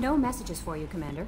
No messages for you, Commander.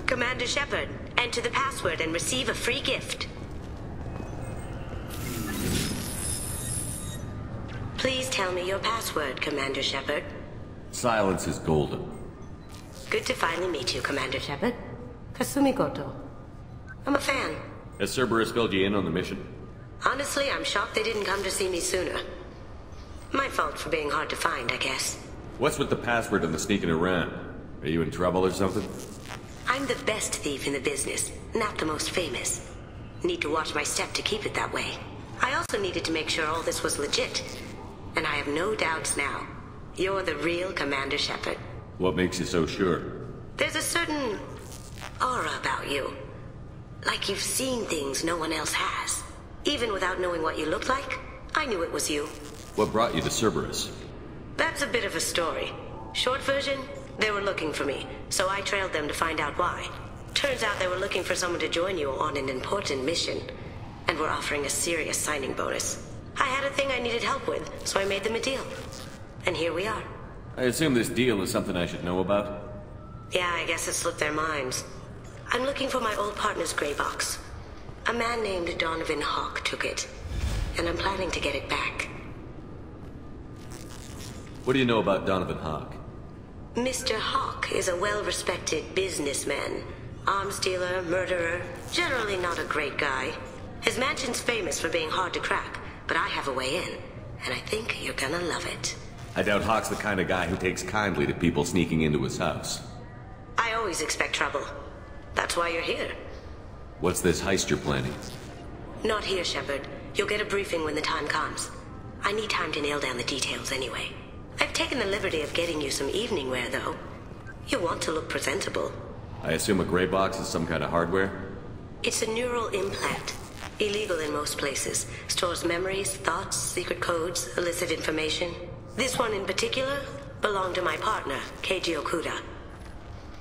Commander Shepard, enter the password and receive a free gift. Please tell me your password, Commander Shepard. Silence is golden. Good to finally meet you, Commander Shepard. Kasumi Goto. I'm a fan. Has Cerberus filled you in on the mission? Honestly, I'm shocked they didn't come to see me sooner. My fault for being hard to find, I guess. What's with the password and the sneaking around? Are you in trouble or something? I'm the best thief in the business, not the most famous. Need to watch my step to keep it that way. I also needed to make sure all this was legit. And I have no doubts now. You're the real Commander Shepard. What makes you so sure? There's a certain aura about you. Like you've seen things no one else has. Even without knowing what you looked like, I knew it was you. What brought you to Cerberus? That's a bit of a story. Short version, they were looking for me, so I trailed them to find out why. Turns out they were looking for someone to join you on an important mission, and were offering a serious signing bonus. I had a thing I needed help with, so I made them a deal. And here we are. I assume this deal is something I should know about? Yeah, I guess it slipped their minds. I'm looking for my old partner's gray box. A man named Donovan Hawk took it, and I'm planning to get it back. What do you know about Donovan Hawk? Mr. Hawk is a well-respected businessman. Arms dealer, murderer, generally not a great guy. His mansion's famous for being hard to crack, but I have a way in, and I think you're gonna love it. I doubt Hawk's the kind of guy who takes kindly to people sneaking into his house. I always expect trouble. That's why you're here. What's this heist you're planning? Not here, Shepard. You'll get a briefing when the time comes. I need time to nail down the details anyway. I've taken the liberty of getting you some evening wear, though. You want to look presentable. I assume a gray box is some kind of hardware? It's a neural implant. Illegal in most places. Stores memories, thoughts, secret codes, illicit information. This one in particular belonged to my partner, Keiji Okuda.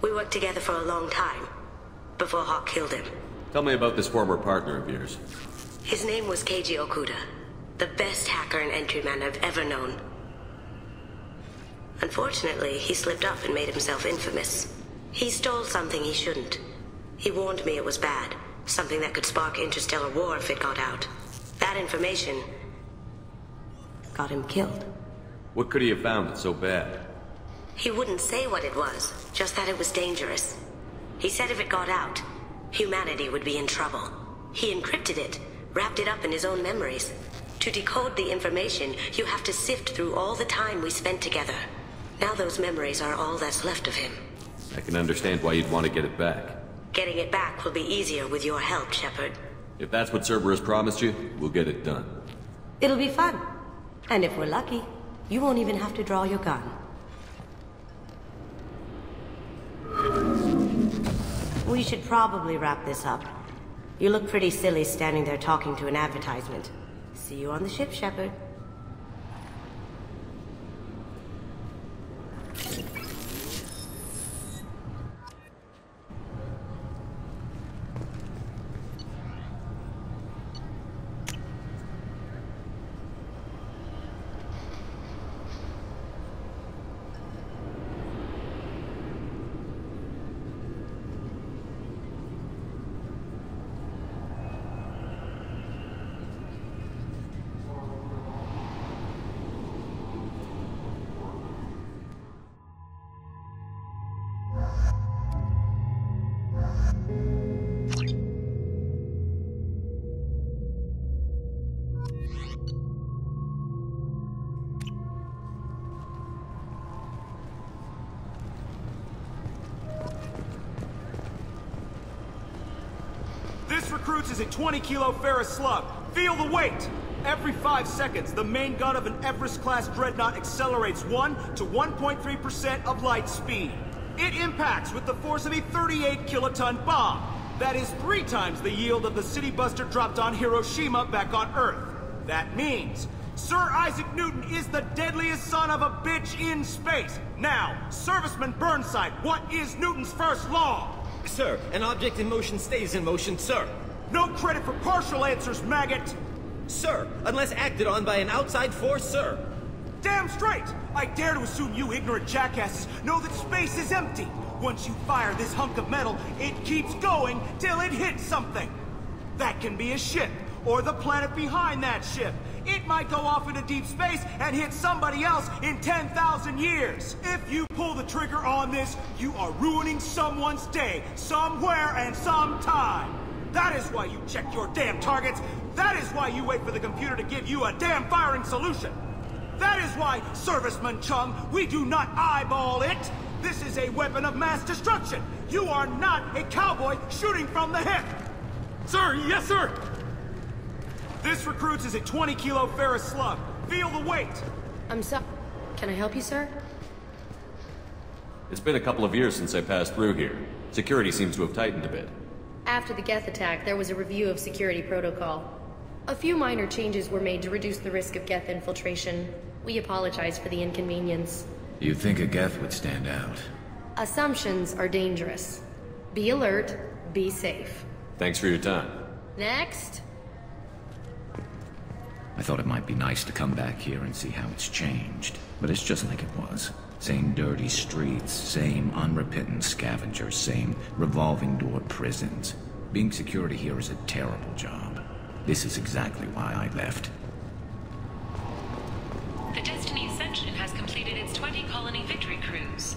We worked together for a long time, before Hawk killed him. Tell me about this former partner of yours. His name was Keiji Okuda, the best hacker and entryman I've ever known. Unfortunately, he slipped up and made himself infamous. He stole something he shouldn't. He warned me it was bad, something that could spark interstellar war if it got out. That information got him killed. What could he have found that's so bad? He wouldn't say what it was, just that it was dangerous. He said if it got out, humanity would be in trouble. He encrypted it, wrapped it up in his own memories. To decode the information, you have to sift through all the time we spent together. Now those memories are all that's left of him. I can understand why you'd want to get it back. Getting it back will be easier with your help, Shepard. If that's what Cerberus promised you, we'll get it done. It'll be fun. And if we're lucky, you won't even have to draw your gun. We should probably wrap this up. You look pretty silly standing there talking to an advertisement. See you on the ship, Shepard. This recruits is a 20-kilo ferrous slug. Feel the weight! Every 5 seconds, the main gun of an Everest-class dreadnought accelerates 1 to 1.3% of light speed. It impacts with the force of a 38-kiloton bomb. That is 3 times the yield of the City Buster dropped on Hiroshima back on Earth. That means Sir Isaac Newton is the deadliest son of a bitch in space. Now, Serviceman Burnside, what is Newton's first law? Sir, an object in motion stays in motion, sir. No credit for partial answers, maggot! Sir, unless acted on by an outside force, sir. Damn straight! I dare to assume you ignorant jackasses know that space is empty. Once you fire this hunk of metal, it keeps going till it hits something. That can be a ship, or the planet behind that ship. It might go off into deep space and hit somebody else in 10,000 years. If you pull the trigger on this, you are ruining someone's day, somewhere and sometime. That is why you check your damn targets. That is why you wait for the computer to give you a damn firing solution. That is why, Serviceman Chung, we do not eyeball it. This is a weapon of mass destruction. You are not a cowboy shooting from the hip. Sir, yes, sir! This recruits is a 20-kilo ferrous slug. Feel the weight. I'm sorry. Can I help you, sir? It's been a couple of years since I passed through here. Security seems to have tightened a bit. After the Geth attack, there was a review of security protocol. A few minor changes were made to reduce the risk of Geth infiltration. We apologize for the inconvenience. You'd think a Geth would stand out. Assumptions are dangerous. Be alert, be safe. Thanks for your time. Next. I thought it might be nice to come back here and see how it's changed. But it's just like it was. Same dirty streets, same unrepentant scavengers, same revolving door prisons. Being security here is a terrible job. This is exactly why I left. The Destiny Ascension has completed its 20-colony victory cruise.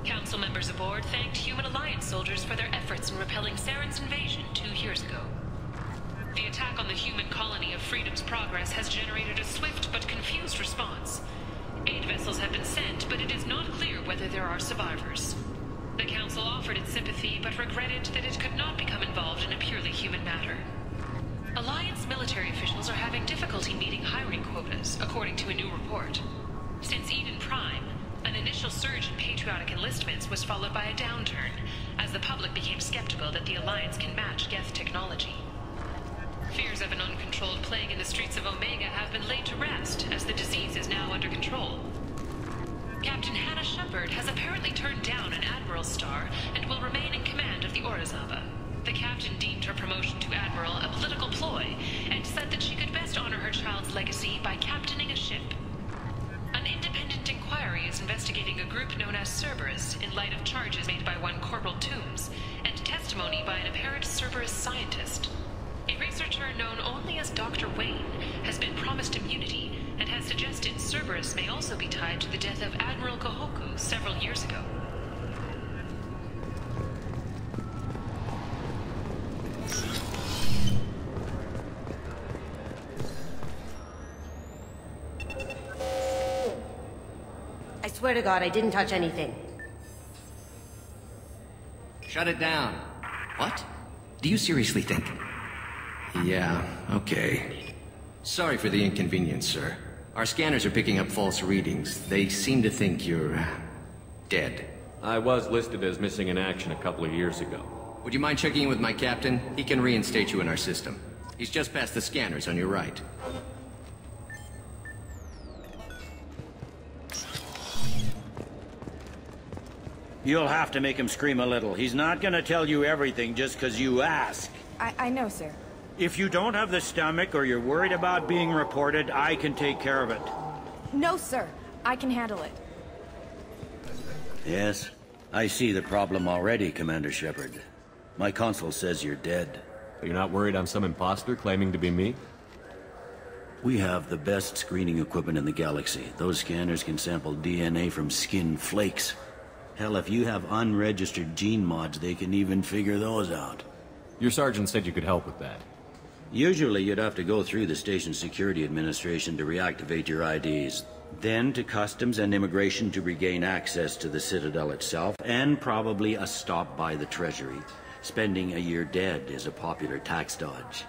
Council members aboard thanked Human Alliance soldiers for their efforts in repelling Saren's invasion 2 years ago. The attack on the human colony of Freedom's Progress has generated a swift but confused response. Aid vessels have been sent, but it is not clear whether there are survivors. The Council offered its sympathy, but regretted that it could not become involved in a purely human matter. Alliance military officials are having difficulty meeting hiring quotas, according to a new report. Since Eden Prime, an initial surge in patriotic enlistments was followed by a downturn, as the public became skeptical that the Alliance can match Geth technology. Fears of an uncontrolled plague in the streets of Omega have been laid to rest, as the disease is now under control. Captain Hannah Shepard has apparently turned down an Admiral's star and will remain in command of the Orizaba. The captain deemed her promotion to Admiral a political ploy, and said that she could best honor her child's legacy by captaining a ship. An independent inquirer Battery is investigating a group known as Cerberus in light of charges made by one Corporal Toombs and testimony by an apparent Cerberus scientist. A researcher known only as Dr. Wayne has been promised immunity and has suggested Cerberus may also be tied to the death of Admiral Kahoku several years ago. I swear to God, I didn't touch anything. Shut it down. What? Do you seriously think? Yeah, okay. Sorry for the inconvenience, sir. Our scanners are picking up false readings. They seem to think you're... dead. I was listed as missing in action a couple of years ago. Would you mind checking in with my captain? He can reinstate you in our system. He's just past the scanners on your right. You'll have to make him scream a little. He's not gonna tell you everything just because you ask. I know, sir. If you don't have the stomach or you're worried about being reported, I can take care of it. No, sir. I can handle it. Yes, I see the problem already, Commander Shepard. My consul says you're dead. But you're not worried I'm some imposter claiming to be me? We have the best screening equipment in the galaxy. Those scanners can sample DNA from skin flakes. Hell, if you have unregistered gene mods, they can even figure those out. Your sergeant said you could help with that. Usually you'd have to go through the Station Security Administration to reactivate your IDs. Then to Customs and Immigration to regain access to the Citadel itself, and probably a stop by the Treasury. Spending a year dead is a popular tax dodge.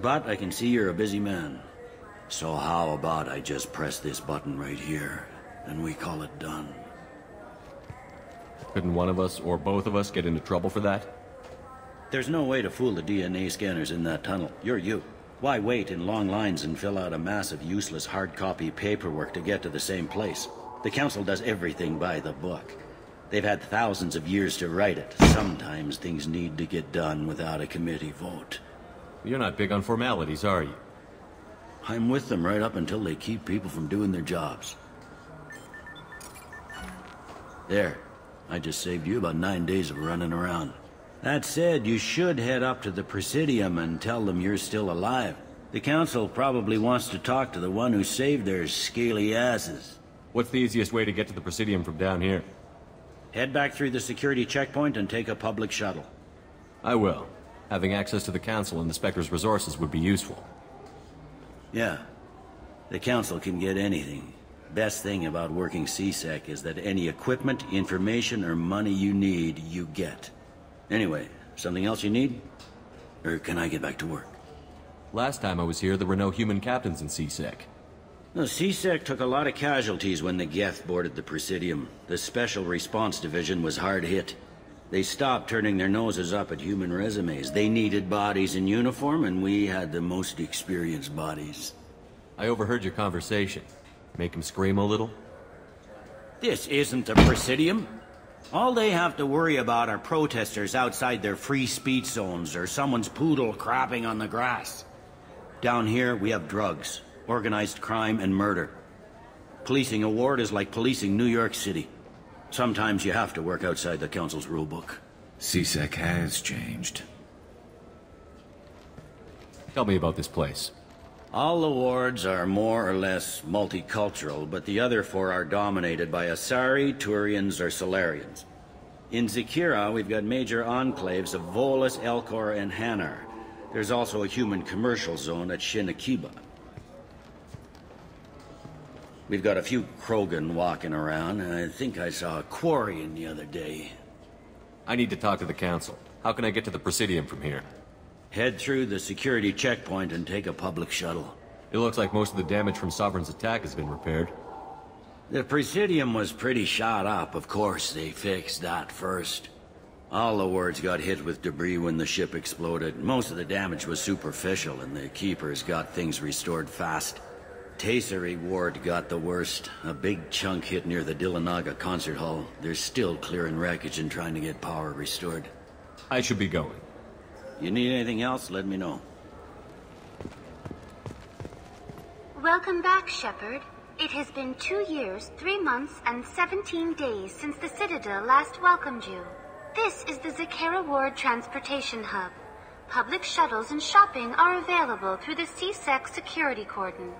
But I can see you're a busy man. So how about I just press this button right here, and we call it done? Couldn't one of us, or both of us, get into trouble for that? There's no way to fool the DNA scanners in that tunnel. You're you. Why wait in long lines and fill out a massive useless hard copy paperwork to get to the same place? The Council does everything by the book. They've had thousands of years to write it. Sometimes things need to get done without a committee vote. You're not big on formalities, are you? I'm with them right up until they keep people from doing their jobs. There. I just saved you about 9 days of running around. That said, you should head up to the Presidium and tell them you're still alive. The Council probably wants to talk to the one who saved their scaly asses. What's the easiest way to get to the Presidium from down here? Head back through the security checkpoint and take a public shuttle. I will. Having access to the Council and the Spectre's resources would be useful. Yeah. The Council can get anything. Best thing about working C-Sec is that any equipment, information, or money you need, you get. Anyway, something else you need? Or can I get back to work? Last time I was here, there were no human captains in C-Sec. No, C-Sec took a lot of casualties when the Geth boarded the Presidium. The Special Response Division was hard hit. They stopped turning their noses up at human resumes. They needed bodies in uniform, and we had the most experienced bodies. I overheard your conversation. Make him scream a little? This isn't the Presidium. All they have to worry about are protesters outside their free speech zones or someone's poodle crapping on the grass. Down here, we have drugs, organized crime, and murder. Policing a ward is like policing New York City. Sometimes you have to work outside the Council's rulebook. C-Sec has changed. Tell me about this place. All the wards are more or less multicultural, but the other four are dominated by Asari, Turians, or Solarians. In Zakira, we've got major enclaves of Volus, Elcor, and Hanar. There's also a human commercial zone at Shinakiba. We've got a few Krogan walking around, and I think I saw a Quarian the other day. I need to talk to the Council. How can I get to the Presidium from here? Head through the security checkpoint and take a public shuttle. It looks like most of the damage from Sovereign's attack has been repaired. The Presidium was pretty shot up. Of course, they fixed that first. All the wards got hit with debris when the ship exploded. Most of the damage was superficial, and the Keepers got things restored fast. Tayseri ward got the worst. A big chunk hit near the Dillanaga concert hall. They're still clearing wreckage and trying to get power restored. I should be going. You need anything else, let me know. Welcome back, Shepard. It has been 2 years, 3 months, and 17 days since the Citadel last welcomed you. This is the Zakera Ward Transportation Hub. Public shuttles and shopping are available through the C-Sec security cordon.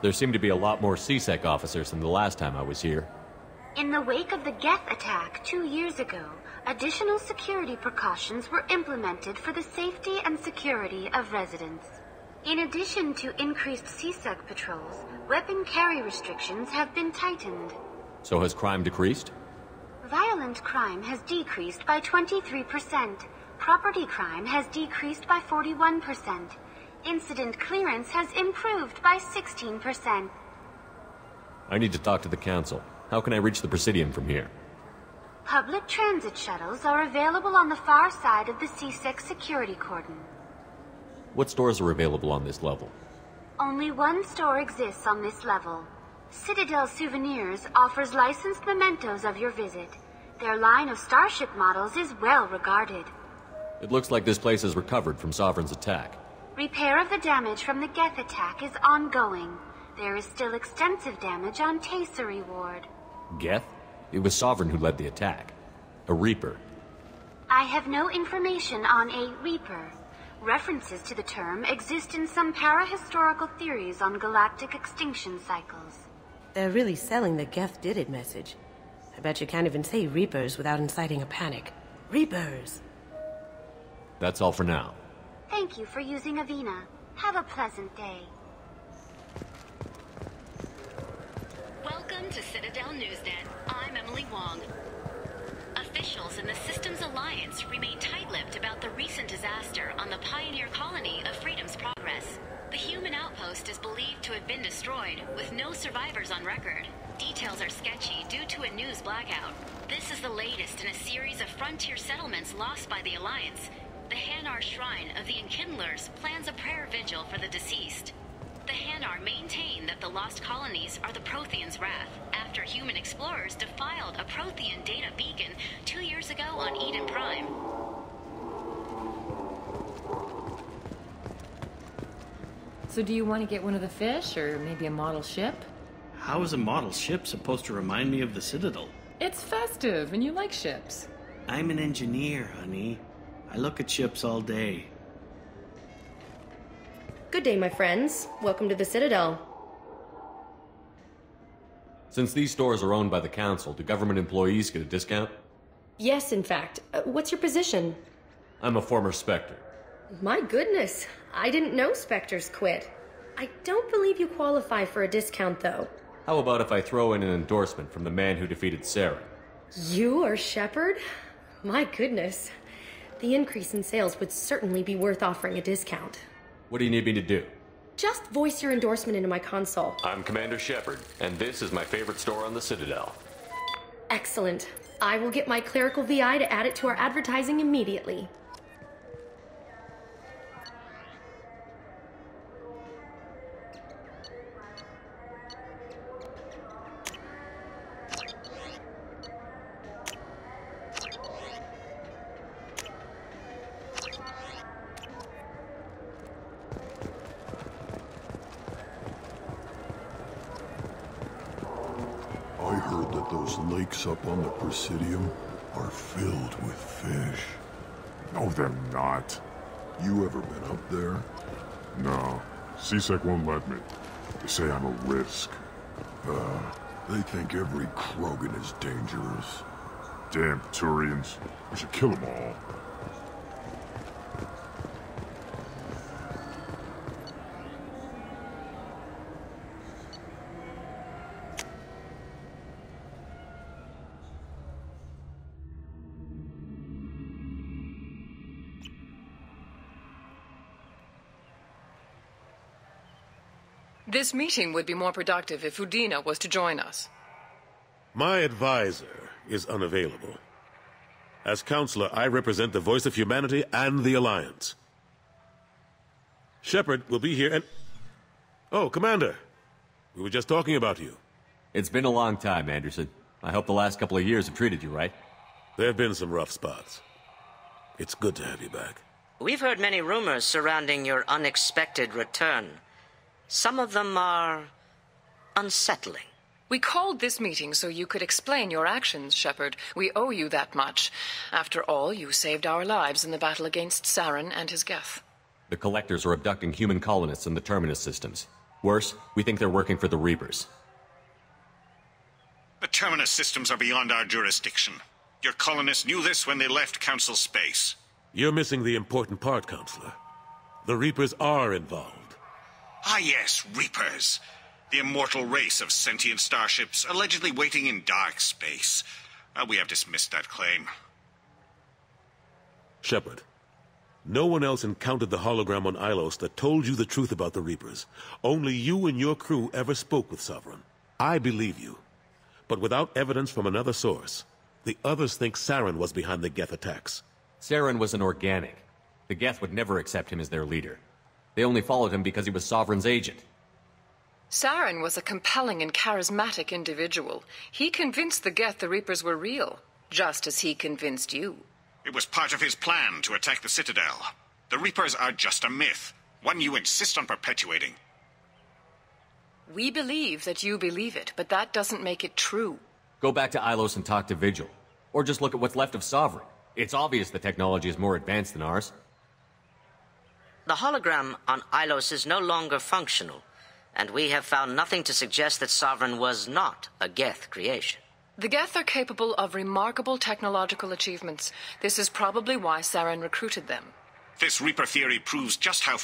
There seem to be a lot more C-Sec officers than the last time I was here. In the wake of the Geth attack 2 years ago, additional security precautions were implemented for the safety and security of residents. In addition to increased C-Sec patrols, weapon carry restrictions have been tightened. So has crime decreased? Violent crime has decreased by 23%. Property crime has decreased by 41%. Incident clearance has improved by 16%. I need to talk to the Council. How can I reach the Presidium from here? Public transit shuttles are available on the far side of the C-Sec security cordon. What stores are available on this level? Only one store exists on this level. Citadel Souvenirs offers licensed mementos of your visit. Their line of starship models is well regarded. It looks like this place has recovered from Sovereign's attack. Repair of the damage from the Geth attack is ongoing. There is still extensive damage on Tasery Ward. Geth? It was Sovereign who led the attack. A Reaper. I have no information on a Reaper. References to the term exist in some parahistorical theories on galactic extinction cycles. They're really selling the Geth did it message. I bet you can't even say Reapers without inciting a panic. Reapers! That's all for now. Thank you for using Avina. Have a pleasant day. Welcome to Citadel Newsnet. I'm Emily Wong. Officials in the Systems Alliance remain tight-lipped about the recent disaster on the pioneer colony of Freedom's Progress. The human outpost is believed to have been destroyed, with no survivors on record. Details are sketchy due to a news blackout. This is the latest in a series of frontier settlements lost by the Alliance. The Hanar Shrine of the Enkindlers plans a prayer vigil for the deceased. The Hanar maintain that the lost colonies are the Protheans' wrath, after human explorers defiled a Prothean data beacon 2 years ago on Eden Prime. So do you want to get one of the fish, or maybe a model ship? How is a model ship supposed to remind me of the Citadel? It's festive, and you like ships. I'm an engineer, honey. I look at ships all day. Good day, my friends. Welcome to the Citadel. Since these stores are owned by the Council, do government employees get a discount? Yes, in fact. What's your position? I'm a former Spectre. My goodness. I didn't know Spectres quit. I don't believe you qualify for a discount, though. How about if I throw in an endorsement from the man who defeated Saren? You are Shepard? My goodness. The increase in sales would certainly be worth offering a discount. What do you need me to do? Just voice your endorsement into my console. I'm Commander Shepard, and this is my favorite store on the Citadel. Excellent. I will get my clerical VI to add it to our advertising immediately. Those lakes up on the Presidium are filled with fish. No, they're not. You ever been up there? No. C-Sec won't let me. They say I'm a risk. They think every Krogan is dangerous. Damn Turians. We should kill them all. This meeting would be more productive if Udina was to join us. My advisor is unavailable. As Counselor, I represent the voice of humanity and the Alliance. Shepard will be here and... Oh, Commander. We were just talking about you. It's been a long time, Anderson. I hope the last couple of years have treated you right. There have been some rough spots. It's good to have you back. We've heard many rumors surrounding your unexpected return. Some of them are unsettling. We called this meeting so you could explain your actions, Shepard. We owe you that much. After all, you saved our lives in the battle against Saren and his Geth. The Collectors are abducting human colonists in the Terminus systems. Worse, we think they're working for the Reapers. The Terminus systems are beyond our jurisdiction. Your colonists knew this when they left Council space. You're missing the important part, Counselor. The Reapers are involved. Ah yes, Reapers. The immortal race of sentient starships allegedly waiting in dark space. We have dismissed that claim. Shepard, no one else encountered the hologram on Ilos that told you the truth about the Reapers. Only you and your crew ever spoke with Sovereign. I believe you. But without evidence from another source, the others think Saren was behind the Geth attacks. Saren was an organic. The Geth would never accept him as their leader. They only followed him because he was Sovereign's agent. Saren was a compelling and charismatic individual. He convinced the Geth the Reapers were real, just as he convinced you. It was part of his plan to attack the Citadel. The Reapers are just a myth, one you insist on perpetuating. We believe that you believe it, but that doesn't make it true. Go back to Ilos and talk to Vigil. Or just look at what's left of Sovereign. It's obvious the technology is more advanced than ours. The hologram on Ilos is no longer functional, and we have found nothing to suggest that Sovereign was not a Geth creation. The Geth are capable of remarkable technological achievements. This is probably why Saren recruited them. This Reaper theory proves just how